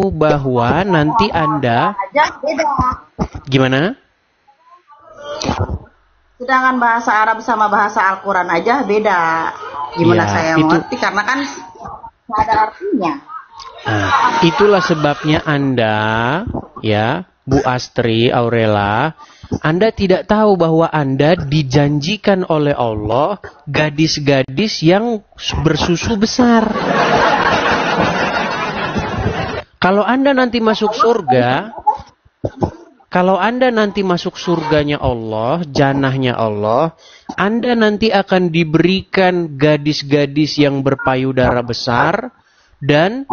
kamu bahwa nanti Anda aja beda. gimana? Sedangkan bahasa Arab sama bahasa Al-Quran aja beda. Gimana Ya, saya mengerti? Karena kan nggak ada artinya. Nah, itulah sebabnya Anda, ya, Bu Astri, Aurela, Anda tidak tahu bahwa Anda dijanjikan oleh Allah gadis-gadis yang bersusu besar. Kalau Anda nanti masuk surga, kalau Anda nanti masuk surganya Allah, jannahnya Allah, Anda nanti akan diberikan gadis-gadis yang berpayudara besar dan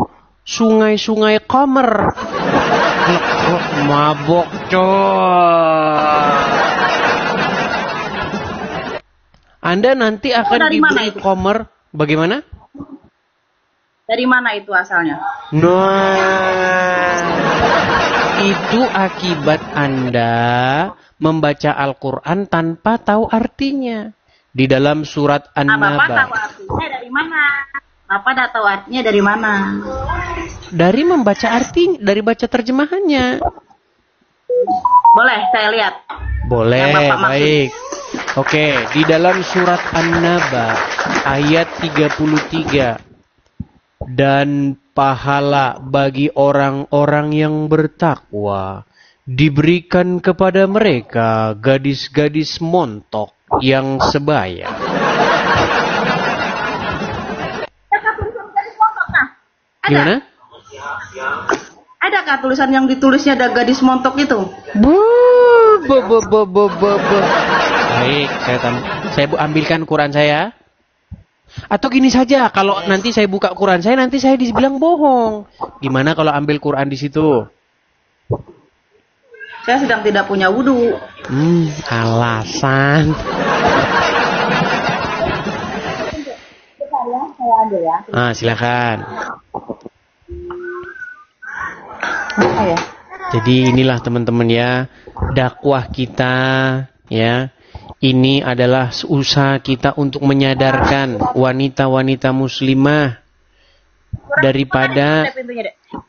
sungai-sungai Qamer. Mabok coy. Anda nanti akan diberi Qamer. Bagaimana? Dari mana itu asalnya? Nah, itu akibat Anda membaca Al-Quran tanpa tahu artinya. Di dalam surat An-Naba. Bapak tahu artinya dari mana? Bapak dah tahu artinya dari mana? Dari membaca arti, dari baca terjemahannya. Boleh, saya lihat. Boleh, baik. Oke, di dalam surat An-Naba ayat 33. Dan pahala bagi orang-orang yang bertakwa diberikan kepada mereka gadis-gadis montok yang sebaya. Gimana? Adakah tulisan yang ditulisnya ada gadis montok itu? Baik, saya ambilkan Quran saya. Atau gini saja, kalau nanti saya buka Quran saya, nanti saya dibilang bohong. Gimana kalau ambil Quran di situ? Saya sedang tidak punya wudu. Alasan. Saya ambil ya. Silakan. Ya. Jadi inilah teman-teman ya, dakwah kita ya. Ini adalah usaha kita untuk menyadarkan wanita-wanita muslimah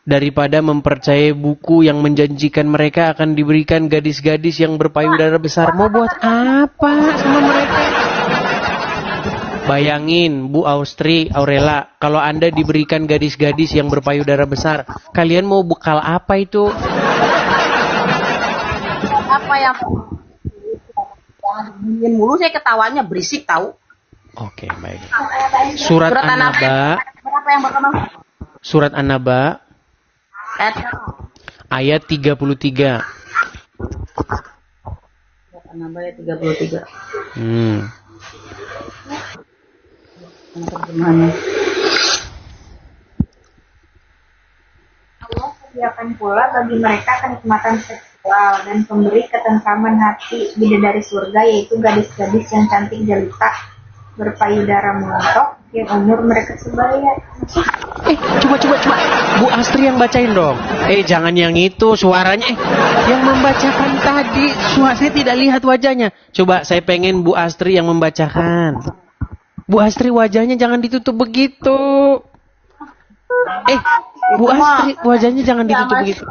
daripada mempercayai buku yang menjanjikan mereka akan diberikan gadis-gadis yang berpayudara besar. Mau buat apa sama mereka? Bayangin Bu Austri, Aurela, kalau Anda diberikan gadis-gadis yang berpayudara besar, kalian mau bekal apa itu? Apa yang dingin mulu, saya ketawanya berisik tahu. Oke, baik. Surat An-Naba. Berapa yang pertama? Surat An-Naba ayat 33. Surat An-Naba ayat 33. Allah sediakan pula bagi mereka kenikmatan seksual dan pemberi ketentraman hati bidadari surga, yaitu gadis-gadis yang cantik jelita berpayudara montok yang umur mereka sebaya. Coba Bu Astri yang bacain dong. Jangan yang itu suaranya. Yang membacakan tadi saya tidak lihat wajahnya. Coba saya pengen Bu Astri yang membacakan. Bu Astri wajahnya jangan ditutup begitu. Bu Astri wajahnya jangan ditutup begitu.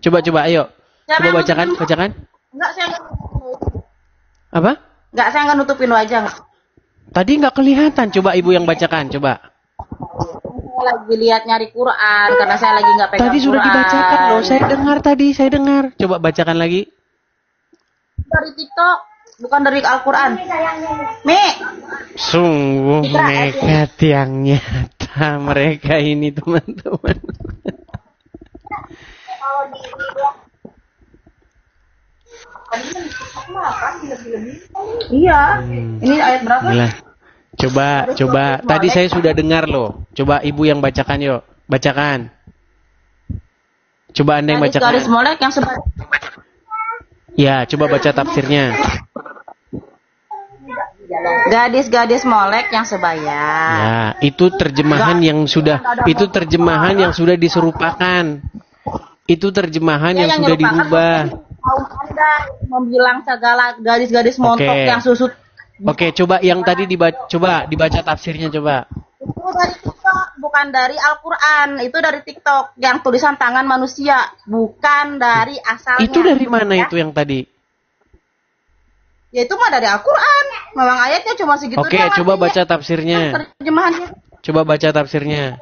Coba ayo. Coba bacakan. Enggak, saya enggak. Apa? Enggak, saya enggak nutupin wajah. Tadi enggak kelihatan. Coba Ibu yang bacakan, coba. Saya lagi lihat nyari Quran karena saya lagi enggak pegang Quran. Tadi sudah dibacakan loh. Saya dengar. Coba bacakan lagi. Dari TikTok, bukan dari Al-Quran. Sungguh nekat yang nyata mereka ini, teman-teman. Iya. Ini ayat berapa? Gila. Coba. Tadi saya sudah dengar loh. Coba Ibu yang bacakan yuk. Bacakan. Coba Anda yang bacakan. Gadis molek yang sebaya. Ya, coba baca tafsirnya. Gadis-gadis molek yang sebaya. Ya, itu terjemahan yang sudah diserupakan. Itu terjemahan yang sudah dirubah. Anda membilang segala gadis-gadis montok yang susut. Oke, coba yang tadi dibaca tafsirnya coba. Itu dari TikTok, bukan bukan dari Al-Quran, itu dari TikTok yang tulisan tangan manusia, bukan dari asalnya. Itu dari mana ya? itu yang tadi? Ya itu mah dari Al-Quran. Memang ayatnya cuma segitu. Oke, coba baca tafsirnya. Terjemahannya. Coba baca tafsirnya.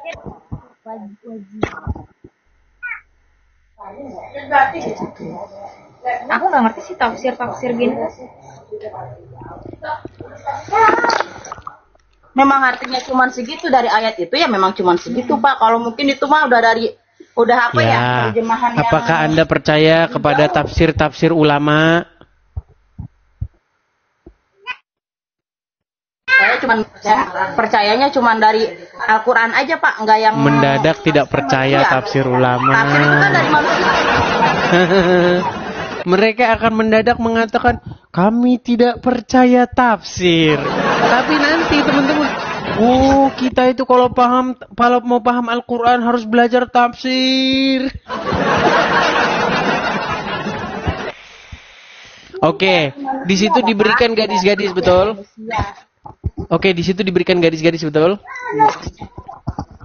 Aku nggak ngerti sih tafsir gini. Memang artinya cuma segitu dari ayat itu ya memang cuma segitu Pak. Kalau mungkin itu mah udah apa ya terjemahan yang. Apakah Anda percaya kepada tafsir ulama? Saya percayanya cuma dari Al-Quran aja Pak, nggak yang mendadak tidak percaya tafsir ulama. Tafsir itu kan dari manusia. Mereka akan mendadak mengatakan kami tidak percaya tafsir. Tapi nanti teman-teman, kita itu kalau mau paham Al-Quran harus belajar tafsir. Oke, di situ diberikan gadis-gadis betul? Oke, di situ diberikan garis-garis betul?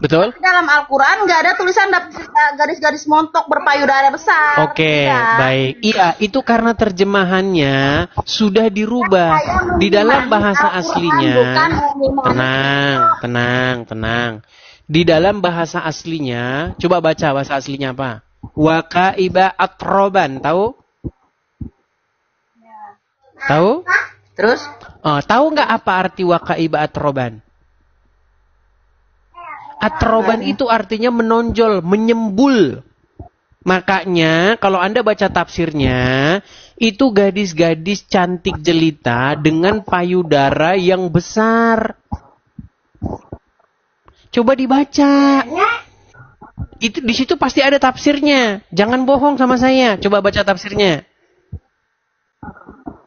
Betul? Dalam Al-Quran nggak ada tulisan garis-garis montok berpayudara besar. Oke, baik. Iya, itu karena terjemahannya sudah dirubah. Di dalam bahasa aslinya. Tenang. Di dalam bahasa aslinya, coba baca bahasa aslinya apa? Waqaiba atroban, tahu? Tahu? Terus? Tahu nggak apa arti waqaiba atroban? Atroban itu artinya menonjol, menyembul. Makanya kalau Anda baca tafsirnya, itu gadis-gadis cantik jelita dengan payudara yang besar. Coba dibaca. Itu di situ pasti ada tafsirnya. Jangan bohong sama saya. Coba baca tafsirnya.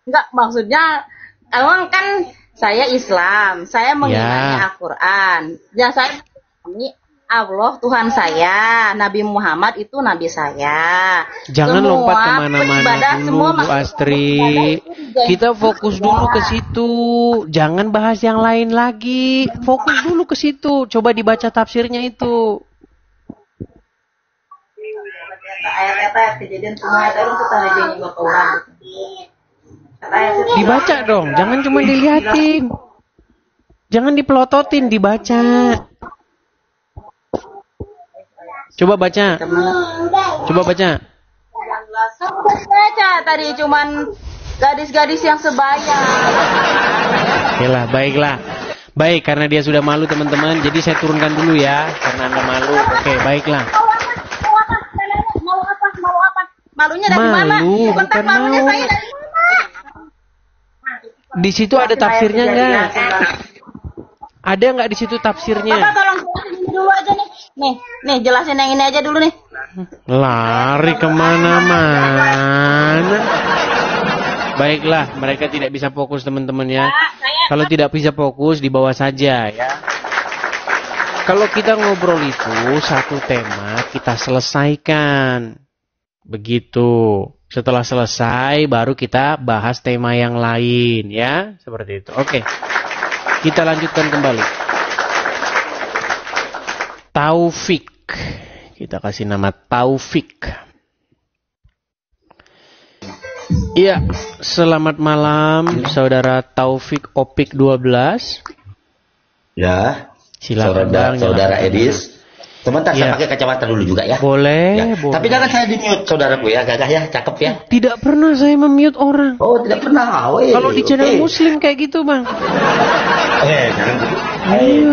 Enggak, maksudnya emang kan saya Islam, saya mengimani Al-Quran. Ya saya ini Allah Tuhan saya, Nabi Muhammad itu Nabi saya. Jangan semua lompat kemana-mana dulu, Bu Astri. Kita fokus dulu ke situ. Jangan bahas yang lain lagi. Fokus dulu ke situ. Coba dibaca tafsirnya itu. Ayat-ayat kejadian semua ayat itu kita jadi orang. Dibaca dong, jangan cuma dilihatin. Jangan dipelototin, dibaca. Coba baca. Baca tadi cuman gadis-gadis yang sebaya. Okelah, baiklah. Baik, karena dia sudah malu teman-teman, jadi saya turunkan dulu ya, karena Anda malu. Oke, baiklah. Mau apa? Malunya dari mana? Bukan malunya mau. Saya dari mana? Di situ ada tafsirnya nggak? Ada nggak di situ tafsirnya? Bapak tolong jelasin dulu aja nih. Nih jelasin yang ini aja dulu nih. Lari kemana-mana. Baiklah, mereka tidak bisa fokus teman-teman ya. Kalau tidak bisa fokus, di bawah saja ya. Kalau kita ngobrol itu satu tema kita selesaikan. Begitu. Setelah selesai baru kita bahas tema yang lain ya. Seperti itu. Oke. Kita lanjutkan kembali. Taufik. Kita kasih nama Taufik. Iya, selamat malam saudara Taufik Opik 12. Ya. Silakan saudara Edis. Sebentar, saya pakai kacamata dulu juga ya. Boleh, ya. boleh. Tapi jangan saya di-mute, saudaraku ya. Gagah ya, cakep ya. Tidak pernah saya memute orang. Oh, tidak pernah. Kalau di channel Muslim kayak gitu, Bang. Jangan gitu.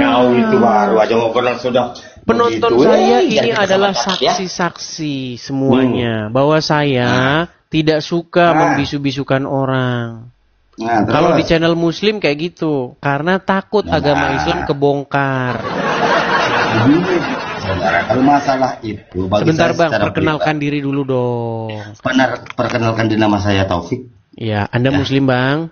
Kau itu baru aja ngobrol sudah. Penonton begitu, saya ini adalah saksi-saksi semuanya. Bahwa saya tidak suka membisu-bisukan orang. Nah, kalau di channel Muslim kayak gitu. Karena takut agama Islam kebongkar. Saudara, kalau masalah itu bagi sebentar saya Bang, perkenalkan diri dulu dong. Perkenalkan diri, nama saya Taufik. Ya, Anda Muslim Bang?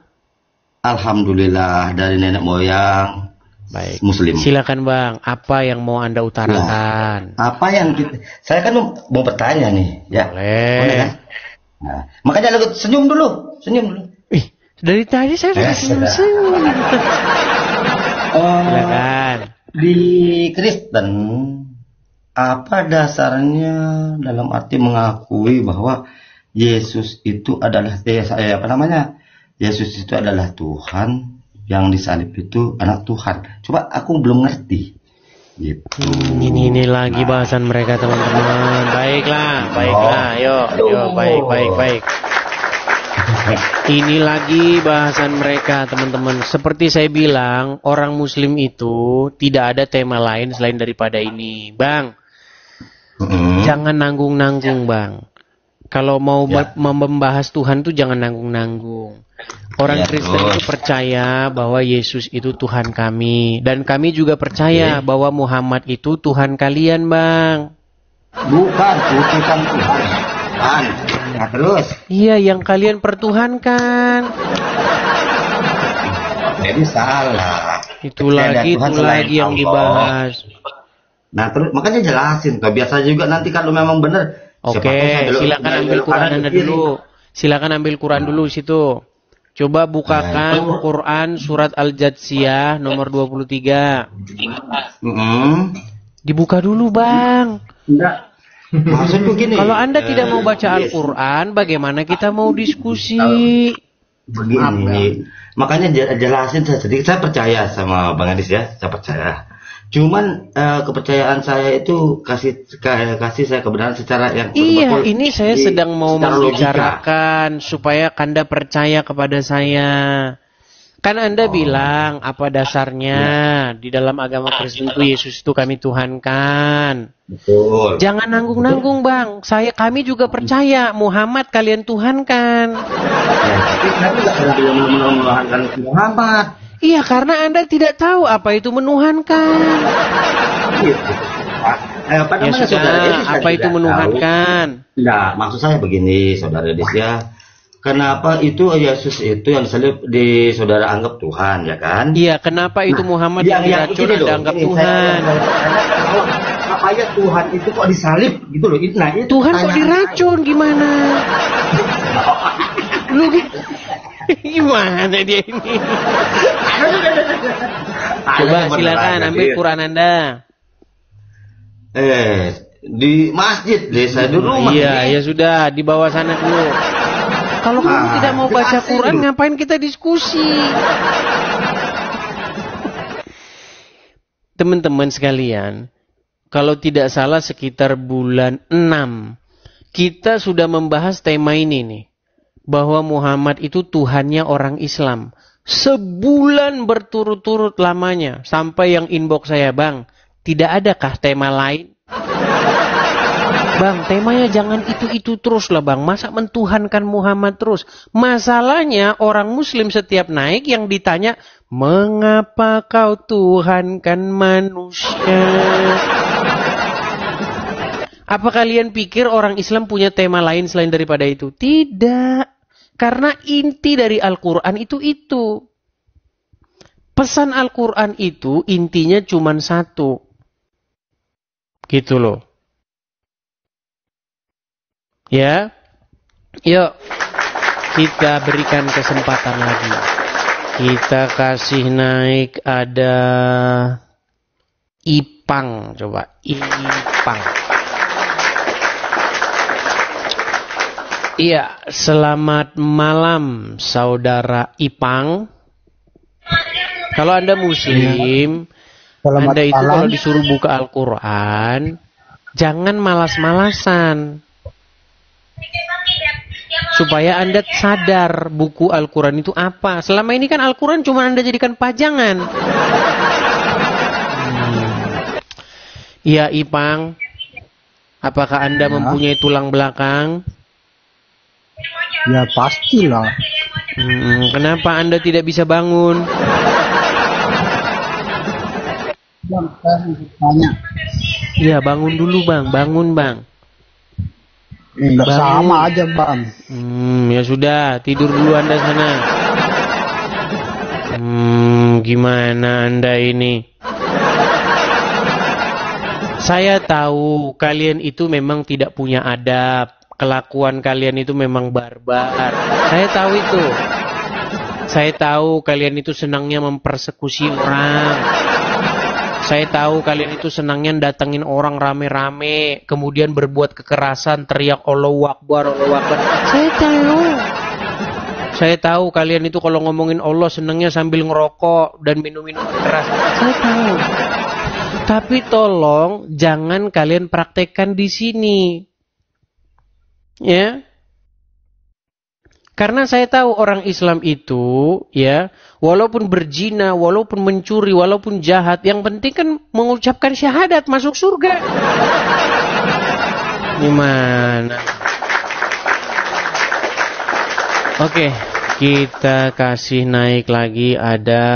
Alhamdulillah, dari nenek moyang. Baik. Muslim. Silakan Bang, apa yang mau Anda utarakan? Ya, apa yang saya kan mau bertanya nih, ya. Boleh kan? Nah, makanya lu senyum dulu. Dari tadi saya sudah senyum. Silakan. Di Kristen, apa dasarnya dalam arti mengakui bahwa Yesus itu adalah Yesus itu adalah Tuhan, yang disalib itu anak Tuhan. Coba aku belum ngerti. Gitu. Ini lagi bahasan mereka teman-teman. Baiklah, yuk, baik. Ini lagi bahasan mereka teman-teman. Seperti saya bilang, orang Muslim itu tidak ada tema lain selain daripada ini, Bang. Jangan nanggung-nanggung, Bang. Kalau mau membahas Tuhan tuh jangan nanggung-nanggung. Orang Kristen itu percaya bahwa Yesus itu Tuhan kami. Dan kami juga percaya bahwa Muhammad itu Tuhan kalian, Bang. Bukan Tuhan. Nah, terus? Iya, yang kalian pertuhankan. Jadi salah. Itu lagi yang dibahas. Nah, terus makanya jelasin. Biasa juga nanti kalau memang benar. Oke, silakan ambil Quran Anda dulu. Silakan ambil Quran dulu situ. Coba bukakan Quran surat Al-Jatsiyah nomor 23. Dibuka dulu, Bang. Enggak. Maksudku gini. Kalau Anda tidak mau baca Al-Quran, bagaimana kita mau diskusi? Begini. Makanya jelasin saya sedikit. Saya percaya sama Bang Adis ya. Saya percaya. Cuman kepercayaan saya itu kasih saya kebenaran secara yang iya, ini saya sedang mau membicarakan supaya Anda percaya kepada saya. Kan Anda bilang apa dasarnya di dalam agama Kristen itu Yesus itu kami Tuhankan. Betul. Jangan nanggung-nanggung, Bang. Kami juga percaya Muhammad kalian Tuhankan. Ya, tapi kami nggak pernah menuhankan Muhammad. Iya, karena Anda tidak tahu apa itu menuhankan. Ya sudah, apa itu menuhankan? Nah, maksud saya begini, Saudara Desya. Kenapa itu Yesus itu yang disalib di saudara anggap Tuhan, ya kan? Iya, kenapa itu Muhammad yang diracun Anda anggap Tuhan? Apa ya Tuhan itu kok disalib gitu loh? Nah, itu Tuhan kok diracun gimana? Lu gimana dia ini? Coba silakan ambil Quran Anda. Di masjid desa dulu rumah. Iya, ya sudah di bawah sana dulu. Kalau kamu tidak mau baca Quran, ngapain kita diskusi? Teman-teman sekalian, kalau tidak salah sekitar bulan 6, kita sudah membahas tema ini nih. Bahwa Muhammad itu Tuhannya orang Islam. Sebulan berturut-turut lamanya. Sampai yang inbox saya, Bang, tidak adakah tema lain? Bang, temanya jangan itu-itu terus lah, Bang. Masa mentuhankan Muhammad terus? Masalahnya orang Muslim setiap naik yang ditanya, mengapa kau tuhankan manusia? Apa kalian pikir orang Islam punya tema lain selain daripada itu? Tidak. Karena inti dari Al-Quran itu. Pesan Al-Quran itu intinya cuma satu. Gitu loh. Ya. Yuk. Kita berikan kesempatan lagi. Kita kasih naik ada Ipang. Coba. Ipang. Iya, selamat malam saudara Ipang. Kalau Anda Muslim, Anda itu kalau disuruh buka Al-Quran, jangan malas-malasan. Supaya Anda sadar buku Al-Quran itu apa. Selama ini kan Al-Quran cuma Anda jadikan pajangan. Iya Ipang, apakah Anda mempunyai tulang belakang? Ya pastilah. Kenapa Anda tidak bisa bangun? Iya bangun dulu Bang, bangun Bang. Enggak sama aja Bang. Ya sudah, tidur dulu Anda sana. Gimana Anda ini? Saya tahu kalian itu memang tidak punya adab. Kelakuan kalian itu memang barbar. Saya tahu itu. Saya tahu kalian itu senangnya mempersekusi orang. Saya tahu kalian itu senangnya datengin orang rame-rame, kemudian berbuat kekerasan, teriak Allahu Akbar, Allahu Akbar. Saya tahu kalian itu kalau ngomongin Allah senangnya sambil ngerokok dan minum-minum keras. Saya tahu. Tapi tolong jangan kalian praktekkan di sini. Ya. Karena saya tahu orang Islam itu, ya, walaupun berzina, walaupun mencuri, walaupun jahat, yang penting kan mengucapkan syahadat masuk surga. Gimana? Oke, kita kasih naik lagi ada.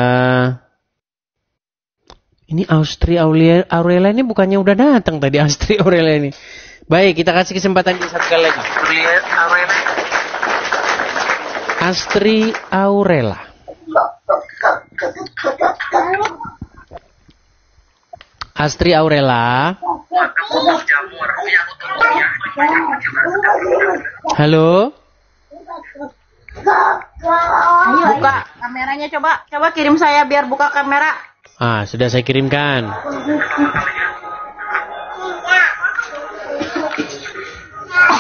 Ini Austri Aurela ini bukannya udah datang tadi Austri Aurela ini. Baik, kita kasih kesempatan di satu kali lagi. Astri Aurela. Astri Aurela. Halo. Ayo buka kameranya, coba kirim saya biar buka kamera. Sudah saya kirimkan.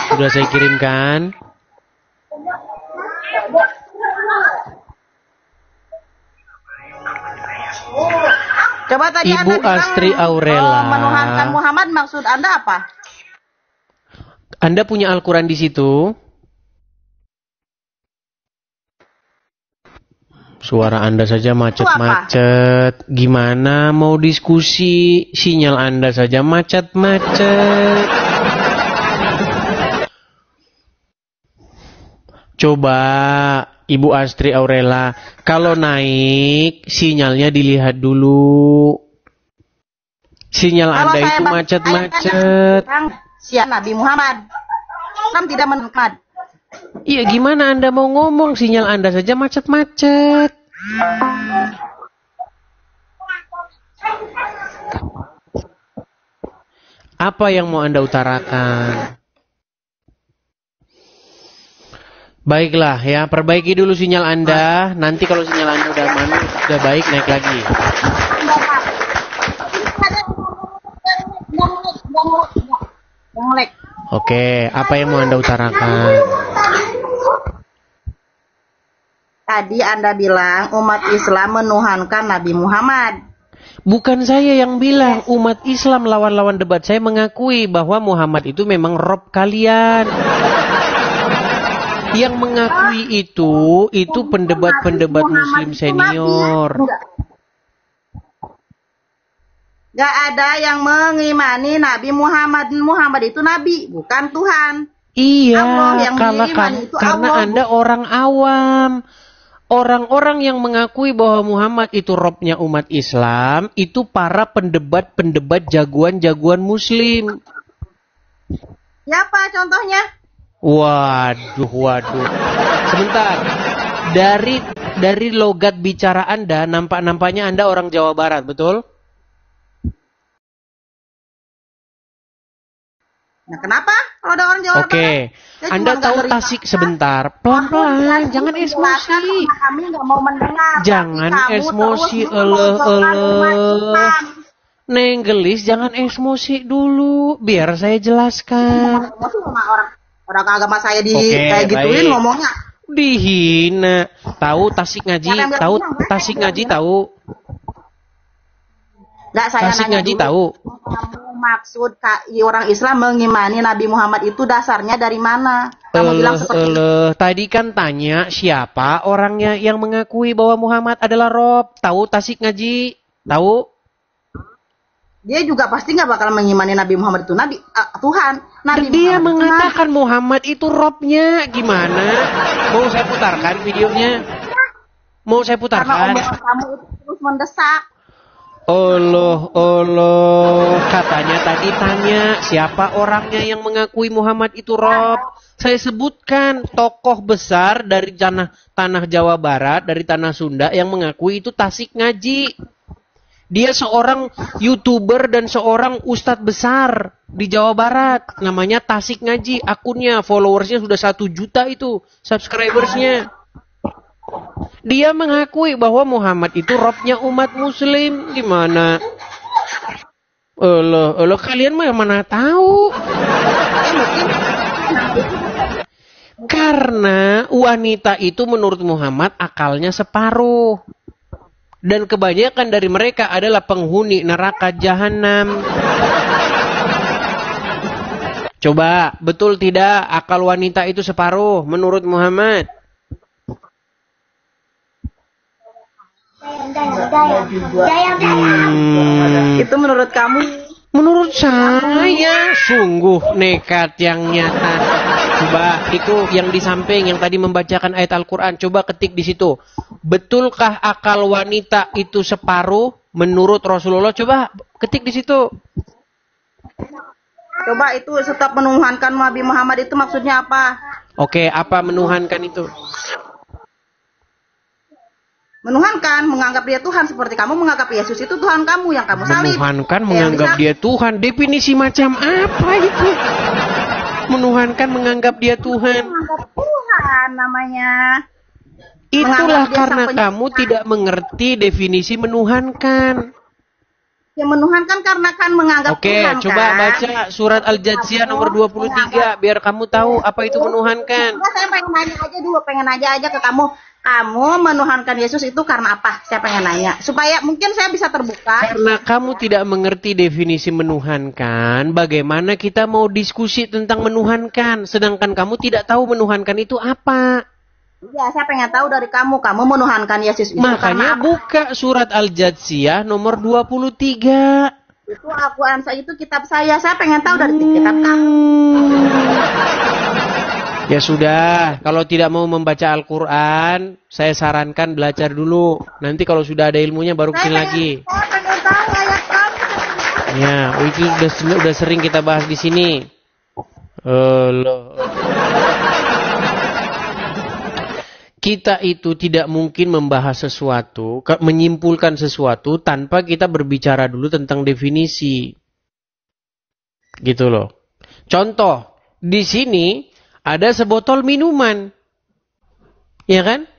Sudah saya kirimkan. Coba tadi Ibu Anda Astri bilang, Aurela. menuhankan Muhammad, maksud Anda apa? Anda punya Al-Quran di situ? Suara Anda saja macet-macet. Gimana mau diskusi? Sinyal Anda saja macet-macet. Coba Ibu Astri Aurela, kalau naik sinyalnya dilihat dulu. Sinyal Anda itu macet-macet. Siap Nabi Muhammad. Islam tidak menuhankan. Iya, gimana Anda mau ngomong? Sinyal Anda saja macet-macet. Apa yang mau Anda utarakan? Baiklah ya, perbaiki dulu sinyal Anda. Nanti kalau sinyal Anda udah baik, naik lagi. Oke, apa yang mau Anda utarakan? Tadi Anda bilang umat Islam menuhankan Nabi Muhammad. Bukan saya yang bilang, umat Islam lawan-lawan debat saya mengakui bahwa Muhammad itu memang Rob kalian. Yang mengakui itu pendebat-pendebat Muslim senior. Gak ada yang mengimani Nabi Muhammad. Muhammad itu Nabi, bukan Tuhan. Iya, yang karena Anda orang awam. Orang-orang yang mengakui bahwa Muhammad itu Robnya umat Islam, itu para pendebat-pendebat jagoan-jagoan Muslim. Siapa contohnya? Waduh. Sebentar. Dari logat bicara Anda, nampaknya Anda orang Jawa Barat, betul? Nah, kenapa? Kalau ada orang Jawa Barat? Oke. Anda tahu Tasik sebentar. Pelan-pelan, jangan emosi. Kami nggak mau mendengar. Jangan emosi, Nenggelis, jangan emosi dulu. Biar saya jelaskan. Orang agama saya kayak gituin ngomongnya. Dihina. Tahu Tasik Ngaji? Tahu Tasik Ngaji tahu? Nggak, saya Tasik nanya Ngaji dulu. tahu? Maksud orang Islam mengimani Nabi Muhammad itu dasarnya dari mana? Kamu bilang seperti itu. Tadi kan tanya siapa orangnya yang mengakui bahwa Muhammad adalah Rob. Tahu Tasik Ngaji? Tahu? Dia juga pasti nggak bakal mengimani Nabi Muhammad itu Nabi Tuhan. Nabi Dia Muhammad mengatakan Muhammad itu Robnya. Gimana? Mau saya putarkan videonya? Mau saya Karena putarkan? omongan kamu itu terus mendesak. Allah, katanya tadi tanya siapa orangnya yang mengakui Muhammad itu Rob. Saya sebutkan tokoh besar dari tanah Jawa Barat, dari tanah Sunda yang mengakui itu Tasik Ngaji. Dia seorang YouTuber dan seorang ustadz besar di Jawa Barat. Namanya Tasik Ngaji. Akunnya, followersnya sudah 1 juta itu. Subscribersnya. Dia mengakui bahwa Muhammad itu Robnya umat Muslim. Gimana? Kalian mah mana tahu? Karena wanita itu menurut Muhammad akalnya separuh. Dan kebanyakan dari mereka adalah penghuni neraka jahanam. Coba, betul tidak akal wanita itu separuh menurut Muhammad? Itu menurut kamu? Menurut saya sungguh nekat yang nyata. Coba itu yang di samping yang tadi membacakan ayat Al-Quran. Coba ketik di situ. Betulkah akal wanita itu separuh menurut Rasulullah? Coba ketik di situ. Coba itu stop menuhankan Nabi Muhammad itu maksudnya apa? Oke, apa menuhankan itu? Menuhankan, menganggap dia Tuhan seperti kamu menganggap Yesus itu Tuhan kamu yang kamu salib. Menuhankan, menganggap dia Tuhan. Definisi macam apa itu? Menuhankan, menganggap dia Tuhan. Menganggap Tuhan namanya. Itulah karena kamu tidak mengerti definisi menuhankan. Ya menuhankan karena kan menganggap Tuhan. Oke, coba baca surat Al-Jathiyah nomor 23 biar kamu tahu apa itu menuhankan. Saya pengen nanya aja dulu, pengen aja ke kamu. Kamu menuhankan Yesus itu karena apa? Saya pengen nanya. Supaya mungkin saya bisa terbuka. Karena kamu tidak mengerti definisi menuhankan, bagaimana kita mau diskusi tentang menuhankan, sedangkan kamu tidak tahu menuhankan itu apa. Ya, saya pengen tahu dari kamu. Kamu menuhankan Yesus itu makanya buka surat Al-Jathiyah nomor 23. Itu Al-Quran saya, itu kitab saya. Saya pengen tahu dari kitab kamu. Ya sudah, kalau tidak mau membaca Al-Quran, saya sarankan belajar dulu. Nanti kalau sudah ada ilmunya baru kesini lagi. Saya pengen tahu ayat kamu. Ya, itu udah sering kita bahas di sini. Kita itu tidak mungkin membahas sesuatu, menyimpulkan sesuatu tanpa kita berbicara dulu tentang definisi. Gitu loh. Contoh, di sini ada sebotol minuman. Ya kan?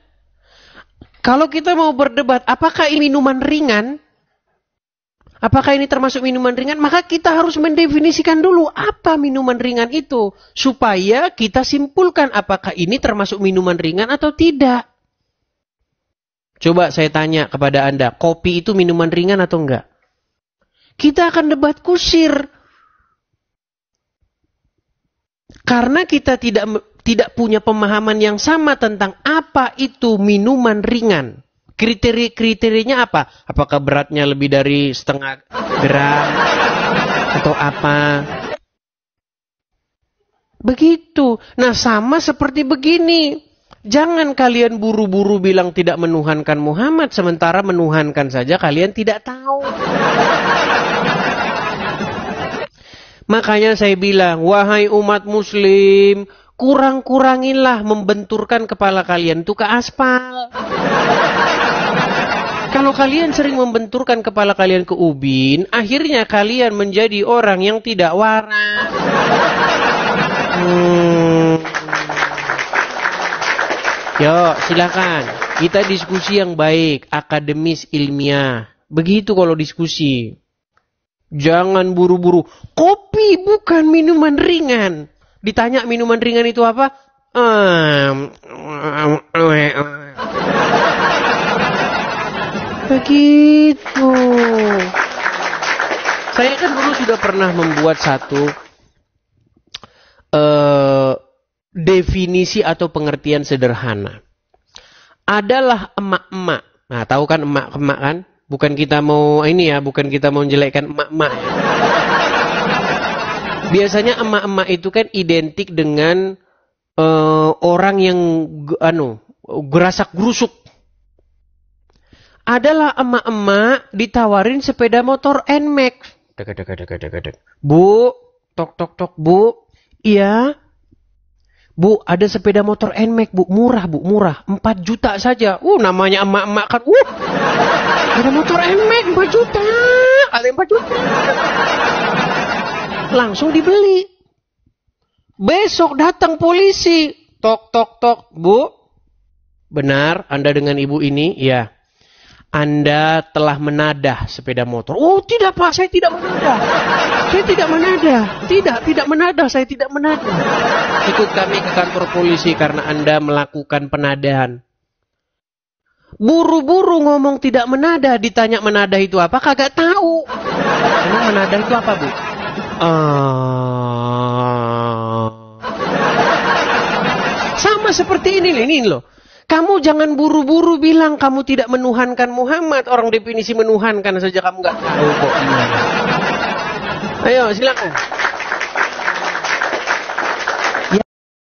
Kalau kita mau berdebat, apakah ini minuman ringan? Apakah ini termasuk minuman ringan? Maka kita harus mendefinisikan dulu apa minuman ringan itu. Supaya kita simpulkan apakah ini termasuk minuman ringan atau tidak. Coba saya tanya kepada Anda, kopi itu minuman ringan atau enggak? Kita akan debat kusir. Karena kita tidak punya pemahaman yang sama tentang apa itu minuman ringan. Kriterianya apa? Apakah beratnya lebih dari 0,5 gram? Atau apa? Begitu. Nah, sama seperti begini. Jangan kalian buru-buru bilang tidak menuhankan Muhammad, sementara menuhankan saja kalian tidak tahu. Makanya saya bilang, wahai umat muslim, kurang-kuranginlah membenturkan kepala kalian itu ke aspal. Kalau kalian sering membenturkan kepala kalian ke ubin, akhirnya kalian menjadi orang yang tidak waras. Yo, silakan. Kita diskusi yang baik, akademis, ilmiah. Begitu kalau diskusi. Jangan buru-buru. Kopi bukan minuman ringan. Ditanya minuman ringan itu apa? Begitu. Saya kan dulu sudah pernah membuat satu definisi atau pengertian sederhana. Adalah emak-emak. Nah, tahu kan emak-emak kan? Bukan kita mau bukan kita mau menjelekkan emak-emak ya. Biasanya emak-emak itu kan identik dengan orang yang gerasak-gerusuk. Adalah emak-emak ditawarin sepeda motor NMAX. Bu, tok, Bu. Iya. Bu, ada sepeda motor NMAX, Bu. Murah. 4 juta saja. Namanya emak-emak kan. Ada motor NMAX 4 juta. Ada 4 juta. Langsung dibeli. Besok datang polisi. Tok. Bu. Benar, Anda dengan ibu ini? Iya. Anda telah menadah sepeda motor. Oh tidak Pak, saya tidak menadah. Saya tidak menadah. Tidak menadah, saya tidak menadah. Ikut kami ke kantor polisi karena Anda melakukan penadahan. Buru-buru ngomong tidak menadah, ditanya menadah itu apa, kagak tahu. Emang menadah itu apa, Bu? Sama seperti ini loh. Kamu jangan buru-buru bilang kamu tidak menuhankan Muhammad. Orang definisi menuhankan saja kamu nggak tahu kok gimana. Ayo silakan.